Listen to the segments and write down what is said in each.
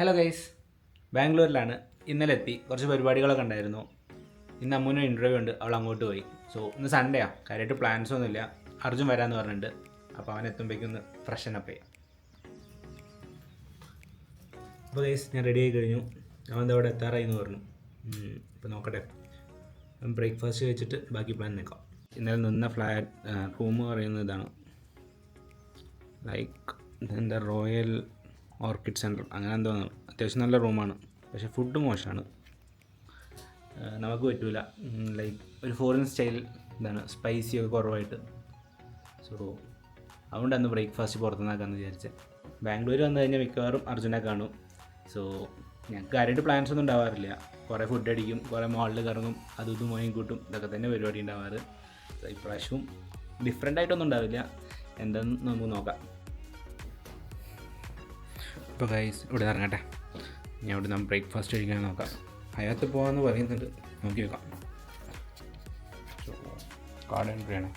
Hello guys, ബാംഗ്ലൂരിലാണ്. ഇന്നലെ എത്തി. കുറച്ച് പരിപാടികളൊക്കെ ഉണ്ടായിരുന്നു. ഇന്ന് അമ്മൂന് ഇൻ്റർവ്യൂ ഉണ്ട്, അവൾ അങ്ങോട്ട് പോയി. സോ ഇന്ന് സൺഡേയാണ്, കാര്യമായിട്ട് പ്ലാൻസ് ഒന്നുമില്ല. അർജുൻ വരാമെന്ന് പറഞ്ഞിട്ടുണ്ട്. അപ്പോൾ അവൻ എത്തുമ്പോഴേക്കൊന്ന് ഫ്രഷൻ അപ്പ് ചെയ്യാം. അപ്പോൾ ഗൈസ്, ഞാൻ റെഡി ആയി കഴിഞ്ഞു. അവൻ അവിടെ എത്താറായി എന്ന് പറഞ്ഞു. ഇപ്പോൾ നോക്കട്ടെ, ബ്രേക്ക്ഫാസ്റ്റ് കഴിച്ചിട്ട് ബാക്കി പ്ലാൻ നിൽക്കാം. ഇന്നലെ നിന്ന റൂം പറയുന്നത് ഇതാണ്, ലൈക്ക് എന്താ റോയൽ ഓർക്കിഡ് സെൻറ്റർ അങ്ങനെ എന്തോന്ന്. അത്യാവശ്യം നല്ല റൂമാണ്, പക്ഷേ ഫുഡ് മോശമാണ്. നമുക്ക് പറ്റില്ല. ലൈക്ക് ഒരു ഫോറിൻ സ്റ്റൈൽ ഇതാണ്, സ്പൈസി ഒക്കെ കുറവായിട്ട്. സോ അതുകൊണ്ട് അന്ന് ബ്രേക്ക്ഫാസ്റ്റ് പുറത്തുനിന്നാക്കാമെന്ന് വിചാരിച്ചത്. ബാംഗ്ലൂർ വന്നു കഴിഞ്ഞാൽ മിക്കവാറും അർജുനെ കാണും. സോ ഞങ്ങൾക്ക് കാര്യമായിട്ട് പ്ലാൻസ് ഒന്നും ഉണ്ടാവാറില്ല. കുറേ ഫുഡ് അടിക്കും, കുറേ മാളിൽ കറങ്ങും, അതും ഇതും വാങ്ങി കൂട്ടും. ഇതൊക്കെ തന്നെ പരിപാടി ഉണ്ടാവാറ്. ഇപ്രാവശ്യവും ഡിഫറെൻ്റ് ആയിട്ടൊന്നും ഉണ്ടാവില്ല. എന്താണെന്ന് നമുക്ക് നോക്കാം. ഇപ്പോൾ ഗൈസ് ഇവിടെ ഇറങ്ങട്ടെ. ഞാൻ ഇവിടെ നമ്മൾ ബ്രേക്ക്ഫാസ്റ്റ് കഴിക്കാൻ നോക്കാം. അയാത്ത് പോകാമെന്ന് പറയുന്നുണ്ട്, നോക്കി വെക്കാം. കാർഡ് എൻട്രി ആണ്.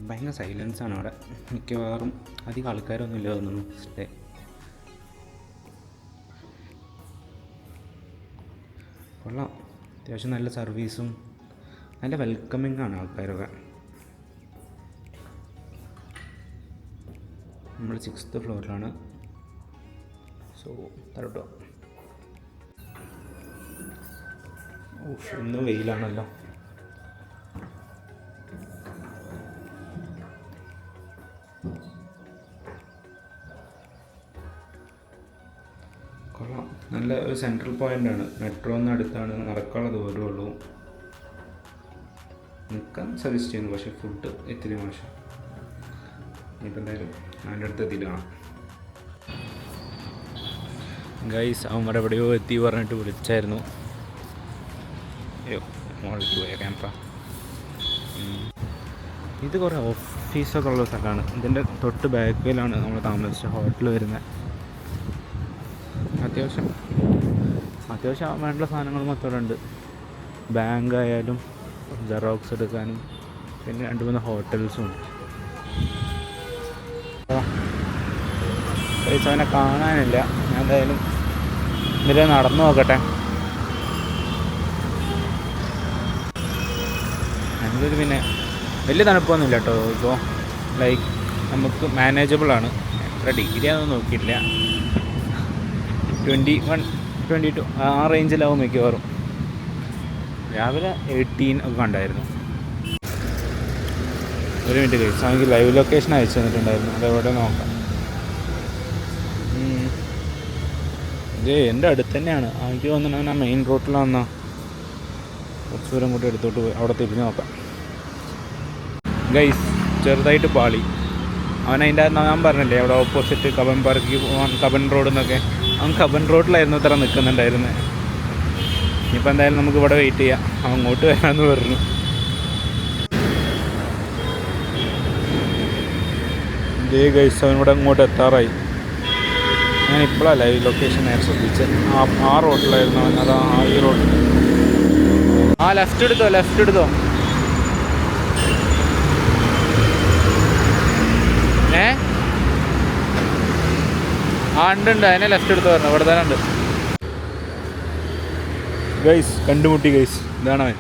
ഭയങ്കര സൈലൻസാണ് അവിടെ. മിക്കവാറും അധികം ആൾക്കാരൊന്നും ഇല്ല തോന്നുന്നു. സ്റ്റേ കൊള്ളാം, അത്യാവശ്യം നല്ല സർവീസും നല്ല വെൽക്കമിങ് ആണ് ആൾക്കാരൊക്കെ. നമ്മൾ 6th ഫ്ലോറിലാണ്. സോ തരട്ടോ. ഇന്ന് വെയിലാണല്ലോ. കൊള്ളാം, നല്ല ഒരു സെൻട്രൽ പോയിൻ്റാണ്. മെട്രോന്ന് അടുത്താണ്, നടക്കാനുള്ള ദൂരമേ ഉള്ളൂ. നിൽക്കാൻ സജസ്റ്റ് ചെയ്യുന്നു, പക്ഷേ ഫുഡ് ഇത്തിരി മോശം. ഇനിയിപ്പോൾ എന്തായാലും അതിൻ്റെ അടുത്ത് എത്തിയിട്ട് കാണാം. ഗൈസ്, അവൻ ഇവിടെ എവിടെയോ എത്തി പറഞ്ഞിട്ട് വിളിച്ചായിരുന്നു. അയ്യോ, മോളിലേക്ക് പോയ ക്യാമറ. ഇത് കുറേ ഓഫീസൊക്കെ ഉള്ള സ്ഥലമാണ്. ഇതിൻ്റെ തൊട്ട് ബാക്കിലാണ് നമ്മൾ താമസിച്ച ഹോട്ടൽ വരുന്നത്. അത്യാവശ്യം വേണ്ട സാധനങ്ങൾ മൊത്തം ഉണ്ട്. ബാങ്ക് ആയാലും ജെറോക്സ് എടുക്കാനും പിന്നെ 2-3 ഹോട്ടൽസും ഉണ്ട്. അവനെ കാണാനില്ല. ഞാൻ എന്തായാലും ഇതിൽ നടന്നു നോക്കട്ടെ. ബാംഗ്ലൂർ പിന്നെ വലിയ തണുപ്പൊന്നുമില്ല കേട്ടോ. ഇപ്പോൾ ലൈക്ക് നമുക്ക് മാനേജബിളാണ്. എത്ര ഡിഗ്രി ആണെന്ന് നോക്കിയിട്ടില്ല. 21, 22 ആ റേഞ്ചിലാവും മിക്കവാറും. രാവിലെ 18 ഒക്കെ കണ്ടായിരുന്നു. ഒരു മിനിറ്റ് കഴിച്ചു, എനിക്ക് ലൈവ് ലൊക്കേഷൻ അയച്ചു തന്നിട്ടുണ്ടായിരുന്നു. അതെവിടെ നോക്കാം. ഇത് എൻ്റെ അടുത്ത് തന്നെയാണ്. എനിക്ക് തോന്നുന്നു ആ മെയിൻ റോട്ടിലാണെന്നാ. കുറച്ച് ദൂരം കൂടി എടുത്തോട്ട് പോയി അവിടെ തിരിഞ്ഞ് നോക്കാം. ഗൈസ്, ചെറുതായിട്ട് പാളി. അവനതിൻ്റെ ഞാൻ പറഞ്ഞില്ലേ അവിടെ ഓപ്പോസിറ്റ് കബൻ പാർക്ക് പോകാൻ, കബൻ റോഡ് എന്നൊക്കെ. അവൻ കബൻ റോഡിലായിരുന്നു ഇത്ര നിൽക്കുന്നുണ്ടായിരുന്നത്. ഇനിയിപ്പോൾ എന്തായാലും നമുക്ക് ഇവിടെ വെയിറ്റ് ചെയ്യാം. അവൻ അങ്ങോട്ട് വരാമെന്ന് പറഞ്ഞു. ഇതേ ഗൈസ്, അവൻ ഇവിടെ അങ്ങോട്ട് എത്താറായി. ഞാൻ ഇപ്പോഴാണ് ലൈവ് ലൊക്കേഷൻ നേരെ ശ്രദ്ധിച്ചത്. ആ റോഡിലായിരുന്നു അവൻ. അതാ ഈ റോഡിൽ. ലെഫ്റ്റ് എടുത്തോ. ഉണ്ട്, അതിനെ ലെഫ്റ്റ് എടുത്ത് പറഞ്ഞു. ഇവിടെ തന്നെ ഉണ്ട് ഗൈസ്. കണ്ടുമുട്ടി ഗൈസ്, ഇതാണ് അവൻ.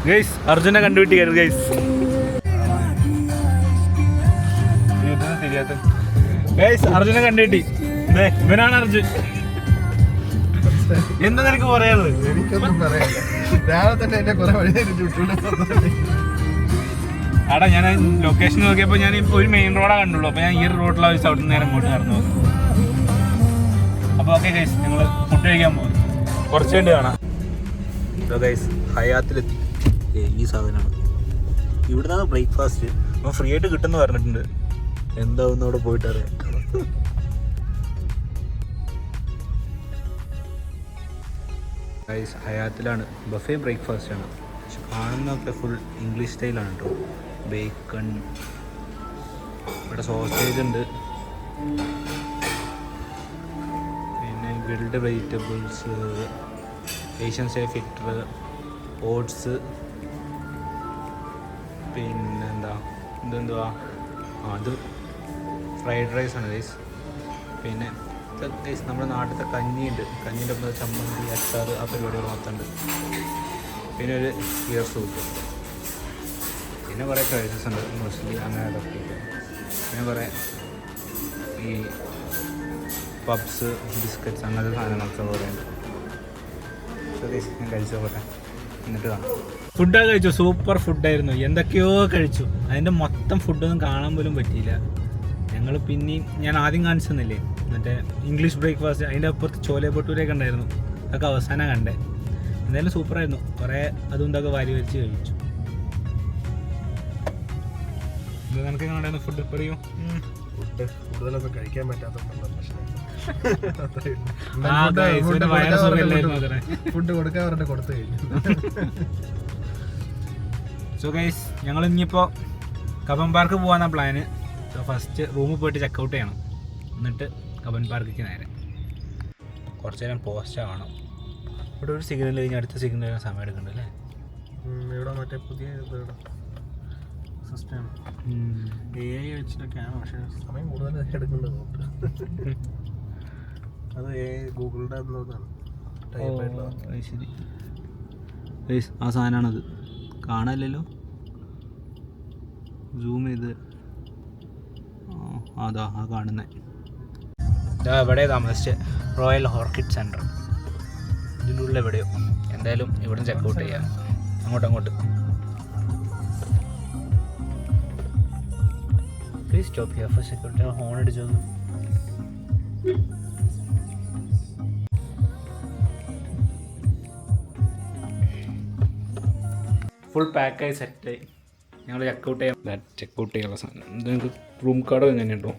ഗൈസ്, അർജുനെ കണ്ടുപിട്ടി ഗൈസ്. ഗൈസ്, അർജുനെ കണ്ടുപിട്ടി. ഇവനാണ് അർജുൻ. എന്താ നിനക്ക് പറയാനുള്ളത്? എനിക്കൊന്നും പറയാനില്ല. രാവിലെ തന്നെ എന്നെ കുറെ വഴി ആടാ, ഞാൻ ലൊക്കേഷൻ നോക്കിയപ്പോൾ ഞാൻ ഒരു മെയിൻ റോഡാണ് കണ്ടുള്ളൂ. അപ്പോൾ ഞാൻ ഈ റോഡിലാണ് വെച്ച് അവിടെ നിന്ന് നേരം ഇങ്ങോട്ട് നടന്നു. അപ്പോൾ ഓക്കെ ഗൈസ്, ഞങ്ങൾ ഫുഡ് കഴിക്കാൻ പോകും. കുറച്ച് വേണ്ടി കാണാം. ഗൈസ്, ഹയാത്തിലെത്തി. ഈ സാധനമാണ് ഇവിടെ നിന്നാണ് ബ്രേക്ക്ഫാസ്റ്റ്. അപ്പോൾ ഫ്രീ ആയിട്ട് കിട്ടുമെന്ന് പറഞ്ഞിട്ടുണ്ട്. എന്താവുന്ന അവിടെ പോയിട്ട് അറിയാം. ഗൈസ്, ഹയാത്തിലാണ്. ബഫേ ബ്രേക്ക്ഫാസ്റ്റാണ്. പക്ഷെ കാണുന്നതൊക്കെ ഫുൾ ഇംഗ്ലീഷ് സ്റ്റൈലാണ് കേട്ടോ. ബേക്കൺ, ഇവിടെ സോസേജ് ഉണ്ട്, പിന്നെ grilled vegetables, Asian style fitter, oats, പിന്നെന്താ ഇതെന്തുവാ അത് ഫ്രൈഡ് റൈസാണ് ഗൈസ്. പിന്നെ ഗൈസ് നമ്മുടെ നാട്ടിലത്തെ കഞ്ഞിയുണ്ട്, കഞ്ഞീൻ്റെ ഒപ്പം ചമ്മന്തി, അച്ചാർ, ആ പരിപാടികൾ മൊത്തമുണ്ട്. പിന്നെ ഒരു ഗിയർ സൂപ്പ്, പിന്നെ കുറേ ചോയ്സസ് ഉണ്ട്, മോസ്റ്റ്ലി അങ്ങനെ അതൊക്കെ. പിന്നെ കുറേ ഈ പബ്സ്, ബിസ്ക്കറ്റ്സ്, അങ്ങനത്തെ സാധനങ്ങളൊക്കെ കുറേ ഉണ്ട്. സോ ഗൈസ് ഞാൻ കഴിച്ചു നോക്കട്ടെ, എന്നിട്ട് കാണാം. ഫുഡൊക്കെ കഴിച്ചു, സൂപ്പർ ഫുഡായിരുന്നു. എന്തൊക്കെയോ കഴിച്ചു, അതിൻ്റെ മൊത്തം ഫുഡൊന്നും കാണാൻ പോലും പറ്റിയില്ല. ഞങ്ങൾ പിന്നെയും ഞാൻ ആദ്യം കാണിച്ചു തന്നില്ലേ മറ്റേ ഇംഗ്ലീഷ് ബ്രേക്ക്ഫാസ്റ്റ്, അതിൻ്റെ അപ്പുറത്ത് ചോലെ ഭട്ടൂരയൊക്കെ ഉണ്ടായിരുന്നു, അതൊക്കെ അവസാനം കണ്ടേ. എന്തായാലും സൂപ്പറായിരുന്നു. കുറേ അതും ഇതൊക്കെ വാരി വലിച്ച് കഴിച്ചു. നിനക്ക് എങ്ങനെ ഉണ്ടായിരുന്നു ഫുഡ്? പറയൂ. ഫുഡ് കൂടുതലൊന്നും കഴിക്കാൻ പറ്റാത്തതുകൊണ്ടുള്ള പ്രശ്നം. ഫുഡ് കൊടുക്കാൻ പറഞ്ഞിട്ട് കൊടുത്തു കഴിഞ്ഞു. സോ ഗൈസ് ഞങ്ങൾ ഇനിയിപ്പോൾ കബൻ പാർക്ക് പോകാനാണ് പ്ലാന്. സോ ഫസ്റ്റ് റൂമിൽ പോയിട്ട് ചെക്കൗട്ട് ചെയ്യണം, എന്നിട്ട് കബൻ പാർക്കിലേക്ക് നേരെ. കുറച്ച് നേരം പോസ്റ്റ് ആവണം. ഇവിടെ ഒരു സിഗ്നൽ കഴിഞ്ഞ് അടുത്ത സിഗ്നൽ കഴിഞ്ഞാൽ സമയം എടുക്കുന്നുണ്ട് അല്ലേ? ഇവിടെ മറ്റേ പുതിയ സിസ്റ്റം AI വെച്ചിട്ടൊക്കെയാണ്, പക്ഷേ സമയം കൂടുതൽ എടുക്കുന്നുണ്ട്. അത് ഗൂഗിളിൻ്റെ ശരി ഗൈസ്, ആ സാധനമാണത്. കാണാനില്ലല്ലോ, സൂം ചെയ്ത്. അതാ ആ കാണുന്നത്. ഇവിടെ താമസിച്ച് റോയൽ ഓർക്കിഡ് സെൻറ്റർ, ഇതിൻ്റെ ഉള്ളിൽ എവിടെയോ. എന്തായാലും ഇവിടെ ചെക്കൗട്ട് ചെയ്യാം. അങ്ങോട്ട് please stop here for security. Horn അടിച്ചോ? ഫുൾ പാക്കായി സെറ്റായി. ഞങ്ങൾ ചെക്കൗട്ട് ചെയ്യാനുള്ള സാധനം നിങ്ങൾക്ക് റൂം കാർഡ് തന്നെ കേട്ടോ.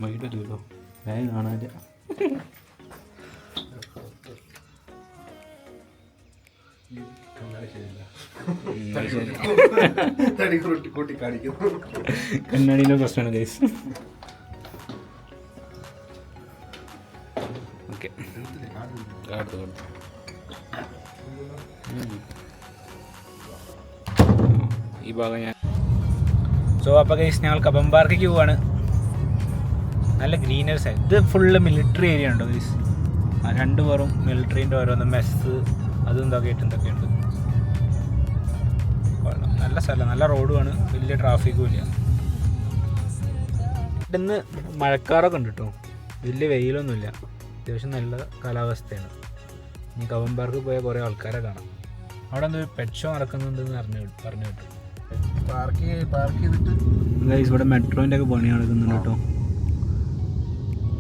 വൈകിട്ടല്ലോ വേഗം കാണാനില്ല. കണ്ണാടിൻ്റെ പ്രശ്നമാണ് ഗൈസ്. ഓക്കെ ഈ ഭാഗം ഞാൻ. സോ അപ്പോൾ ഗൈസ് ഞങ്ങൾ കബൻ പാർക്കിലേക്ക് പോവാണ്. നല്ല ഗ്രീനറി സൈഡ്. ഇത് ഫുള്ള് മിലിറ്ററി ഏരിയ ഉണ്ടോ ഗൈസ്? ആ രണ്ട് പേരും മിലിറ്ററീൻ്റെ ഓരോന്ന് മെസ്സ് അതും ഇതൊക്കെ ആയിട്ട് എന്തൊക്കെയുണ്ട്. നല്ല സ്ഥലം, നല്ല റോഡുമാണ്, വലിയ ട്രാഫിക്കും ഇല്ല. ഇന്ന് മഴക്കാറൊക്കെ ഉണ്ട് കേട്ടോ, വലിയ വെയിലൊന്നുമില്ല, അത്യാവശ്യം നല്ല കാലാവസ്ഥയാണ്. ഇനി കബൻ പാർക്ക് പോയാൽ കുറേ ആൾക്കാരെ കാണാം. അവിടെ എന്തോ പെറ്റ് ഷോ നടക്കുന്നുണ്ടെന്ന് പറഞ്ഞു കേട്ടു. പാർക്ക് ചെയ്തിട്ട് ഗൈസ് ഇവിടെ മെട്രോൻ്റെ ഒക്കെ പണി നടക്കുന്നുണ്ട് കേട്ടോ.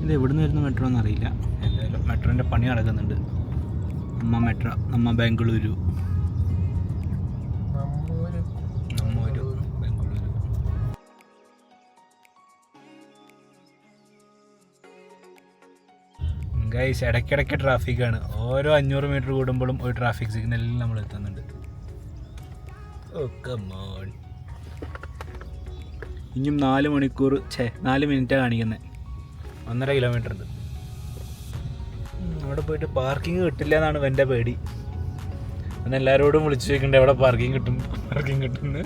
ഇത് എവിടെ നിന്ന് വരുന്ന മെട്രോ എന്നറിയില്ല, എന്തായാലും മെട്രോൻ്റെ പണി നടക്കുന്നുണ്ട്. നമ്മ ബാംഗ്ലൂരു ഗൈസ് ഇടയ്ക്കിടയ്ക്ക് ട്രാഫിക്കാണ്. ഓരോ 500 മീറ്റർ കൂടുമ്പോഴും ഒരു ട്രാഫിക് സിഗ്നലിൽ നമ്മൾ എത്തുന്നുണ്ട്. ഓ കമോൺ. ഇനിയും 4 മണിക്കൂർ 4 മിനിറ്റാണ് കാണിക്കുന്നത്. 1.5 കിലോമീറ്റർ ഉണ്ട്. അവിടെ പോയിട്ട് പാർക്കിംഗ് കിട്ടില്ല എന്നാണ് എൻ്റെ പേടി. പിന്നെ എല്ലാവരോടും വിളിച്ചു ചോദിക്കണ്ടേ എവിടെ പാർക്കിംഗ് കിട്ടുന്നു.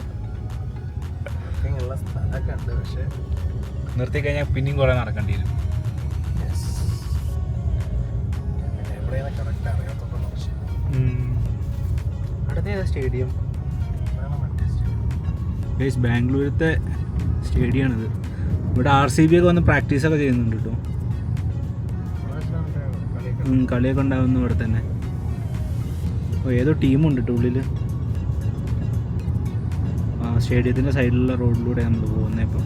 നിർത്തി കഴിഞ്ഞാൽ പിന്നെയും കുറേ നടക്കേണ്ടി വരും. അടുത്ത സ്റ്റേഡിയം ഗൈസ് ബാംഗ്ലൂരത്തെ സ്റ്റേഡിയമാണിത്. ഇവിടെ RCB ഒക്കെ വന്ന് പ്രാക്ടീസൊക്കെ ചെയ്യുന്നുണ്ട് കേട്ടോ. കളിയൊക്കെ ഉണ്ടാവുന്നു ഇവിടെ തന്നെ. ഏതോ ടീമുണ്ട് കേട്ടോ ഉള്ളിൽ. സ്റ്റേഡിയത്തിൻ്റെ സൈഡിലുള്ള റോഡിലൂടെ നമ്മൾ പോകുന്നത്. ഇപ്പം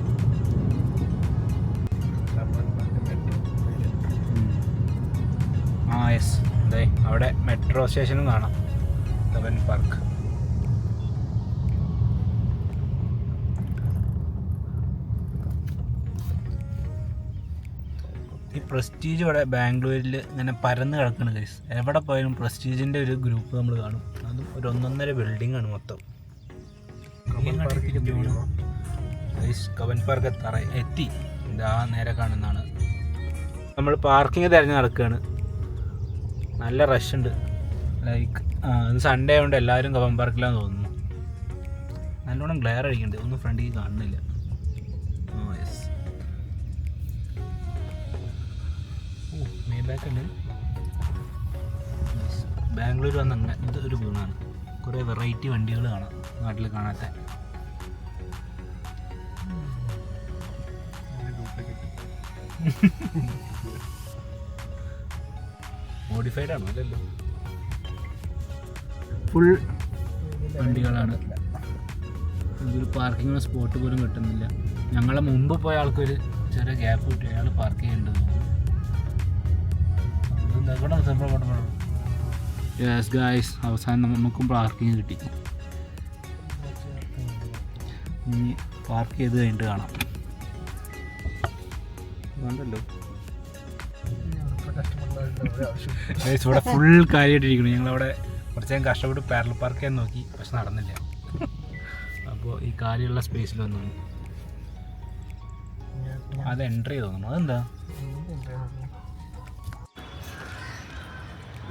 യെസ്, അതെ അവിടെ മെട്രോ സ്റ്റേഷനും കാണാം, കബൻ പാർക്ക്. ഈ പ്രസ്റ്റീജ് ഇവിടെ ബാംഗ്ലൂരിൽ ഇങ്ങനെ പരന്ന് കിടക്കണം ഗൈസ്. എവിടെ പോയാലും പ്രസ്റ്റീജിൻ്റെ ഒരു ഗ്രൂപ്പ് നമ്മൾ കാണും. അതും ഒരു 1.5 ബിൽഡിംഗ് ആണ് മൊത്തം. ഗൈസ് കബൻ പാർക്ക് എത്തി. ഇതാ നേരെ കാണുന്നതാണ്. നമ്മൾ പാർക്കിംഗ് തിരഞ്ഞ് നടക്കുകയാണ്. നല്ല റഷ് ഉണ്ട്. ലൈക്ക് ഇന്ന് സൺഡേ ആയതുകൊണ്ട് എല്ലാവരും കബൻ പാർക്കിലാന്ന് തോന്നുന്നു. നല്ലോണം ഗ്ലെയർ അടിക്കുന്നുണ്ട്, ഒന്നും ഫ്രണ്ടിൽ കാണുന്നില്ല. ഓ യെസ്, മേ ബാക്ക് ഉണ്ട്. ബാംഗ്ലൂർ വന്ന അങ്ങനെ ഇതൊരു ഗുണമാണ്, കുറേ വെറൈറ്റി വണ്ടികൾ കാണാം നാട്ടിൽ കാണാത്ത. മോഡിഫൈഡ് ആണോ? അല്ലല്ലോ, ഫുൾ വണ്ടികളാണ്. ഒരു പാർക്കിംഗ് സ്പോട്ട് പോലും കിട്ടുന്നില്ല. ഞങ്ങളെ മുമ്പ് പോയ ആൾക്കൊരു ചെറിയ ഗ്യാപ്പ് കിട്ടി, അയാൾ പാർക്ക് ചെയ്യേണ്ടത്. യെസ് ഗായ്സ്, അവസാനം നമുക്കും പാർക്കിംഗ് കിട്ടി. ഇനി പാർക്ക് ചെയ്ത് കഴിഞ്ഞിട്ട് കാണാം. വേണ്ടല്ലോ, ഇവിടെ ഫുൾ കാര്യമായിട്ടിരിക്കുന്നു. ഞങ്ങളവിടെ കുറച്ച് നേരം കഷ്ടപ്പെട്ട് പാരലൽ പാർക്ക് ചെയ്യാൻ നോക്കി, പക്ഷെ നടന്നില്ല. അപ്പോൾ ഈ കാര്യമുള്ള സ്പേസിൽ വന്നു. അത് എൻട്രി തോന്നുന്നു. അതെന്താ?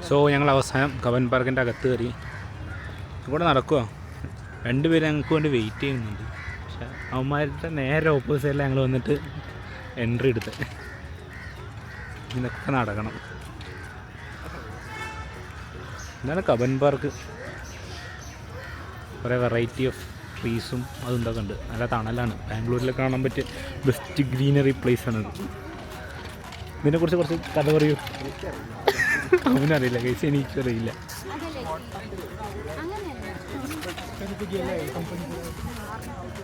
സോ ഞങ്ങൾ അവസാനം കബൻ പാർക്കിൻ്റെ അകത്ത് കയറി. ഇവിടെ നടക്കുക, രണ്ടുപേരും ഞങ്ങൾക്ക് വേണ്ടി വെയിറ്റ് ചെയ്യുന്നുണ്ട്. പക്ഷെ അവന്മാരുടെ നേരെ ഓപ്പോസിറ്റിൽ ഞങ്ങൾ വന്നിട്ട് എൻട്രി എടുത്ത് ഇതൊക്കെ നടക്കണം. ഇതാണ് കബൻ പാർക്ക്. കുറേ വെറൈറ്റി ഓഫ് ട്രീസും അതുണ്ടൊക്കെ ഉണ്ട്. നല്ല തണലാണ്. ബാംഗ്ലൂരിൽ കാണാൻ പറ്റിയ ബെസ്റ്റ് ഗ്രീനറി പ്ലേസ് ആണത്. ഇതിനെക്കുറിച്ച് കുറച്ച് കഥ പറയൂ. അവനറിയില്ല കേസ്, എനിക്കറിയില്ല.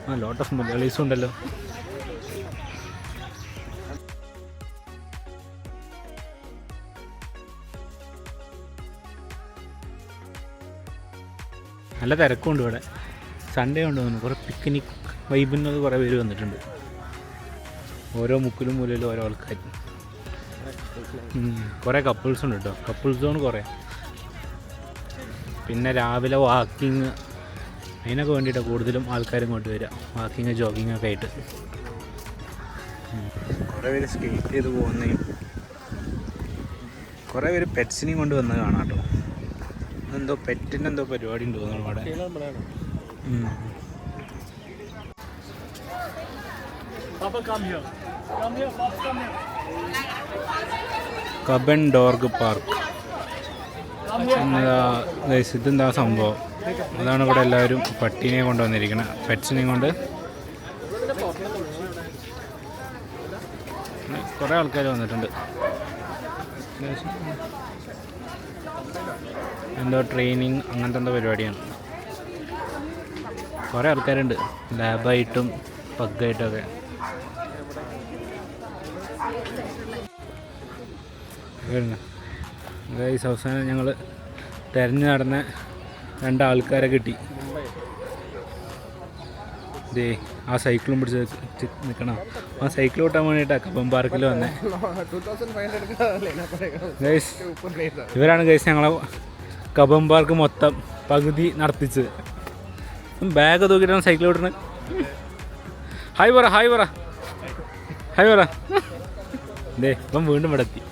ആ ലോട്ട് ഓഫ് മലയാളീസും ഉണ്ടല്ലോ. നല്ല തിരക്കുണ്ട് ഇവിടെ. സൺഡേ ഉണ്ട് തോന്നുന്നു. കുറേ പിക്നിക് വൈബിനൊക്കെ കുറേ പേര് വന്നിട്ടുണ്ട്. ഓരോ മുക്കിലും മൂലയിലും ഓരോ ആൾക്കാർ. കുറേ കപ്പിൾസ് ഉണ്ട് കേട്ടോ, കപ്പിൾസ് സോൺ കുറേ. പിന്നെ രാവിലെ വാക്കിങ്, അതിനൊക്കെ വേണ്ടിയിട്ടാണ് കൂടുതലും ആൾക്കാർ ഇങ്ങോട്ട് വരിക. വാക്കിങ് ജോഗിങ് ഒക്കെ ആയിട്ട്. കുറേ പേര് സ്കേറ്റ് ചെയ്ത് പോകുന്നതും കുറേ പേര് പെറ്റ്സിനെയും കൊണ്ട് വന്ന് കാണാം കേട്ടോ. എന്തോ പെറ്റിൻ്റെ എന്തോ പരിപാടി ഉണ്ട് തോന്നുന്നു അവിടെ. കബൻ ഡോർഗ് പാർക്ക്. ഇതെന്താ സംഭവം? അതാണ് ഇവിടെ എല്ലാവരും പട്ടീനെ കൊണ്ടുവന്നിരിക്കുന്നത്, പെറ്റ്സിനെയും കൊണ്ട്. കുറേ ആൾക്കാർ വന്നിട്ടുണ്ട്. എന്തോ ട്രെയിനിങ് അങ്ങനത്തെ എന്തോ പരിപാടിയാണ്. കുറേ ആൾക്കാരുണ്ട്, ലാബായിട്ടും പഗ്ഗായിട്ടൊക്കെ. ഗൈസ്, അവസാനം ഞങ്ങൾ തിരഞ്ഞു നടന്ന 2 ആൾക്കാരെ കിട്ടി. ദേ ആ സൈക്കിളും പിടിച്ച് നിൽക്കണം. ആ സൈക്കിൾ ഓട്ടാൻ വേണ്ടിയിട്ടാണ് കബൻ പാർക്കിൽ വന്നത്. ഗൈസ്, ഇവരാണ് ഗൈസ് ഞങ്ങളെ കബൻ പാർക്ക് മൊത്തം പകുതി നടത്തിച്ചത്. ബാഗ് തൂക്കിയിട്ടാണ് സൈക്കിൾ ഓട്ടുന്നത്. ഹായ് പറ, ഹായ് പറ, ഹായ് പറ. ദേ ഇപ്പം വീണ്ടും ഇവിടെ എത്തി.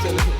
चलो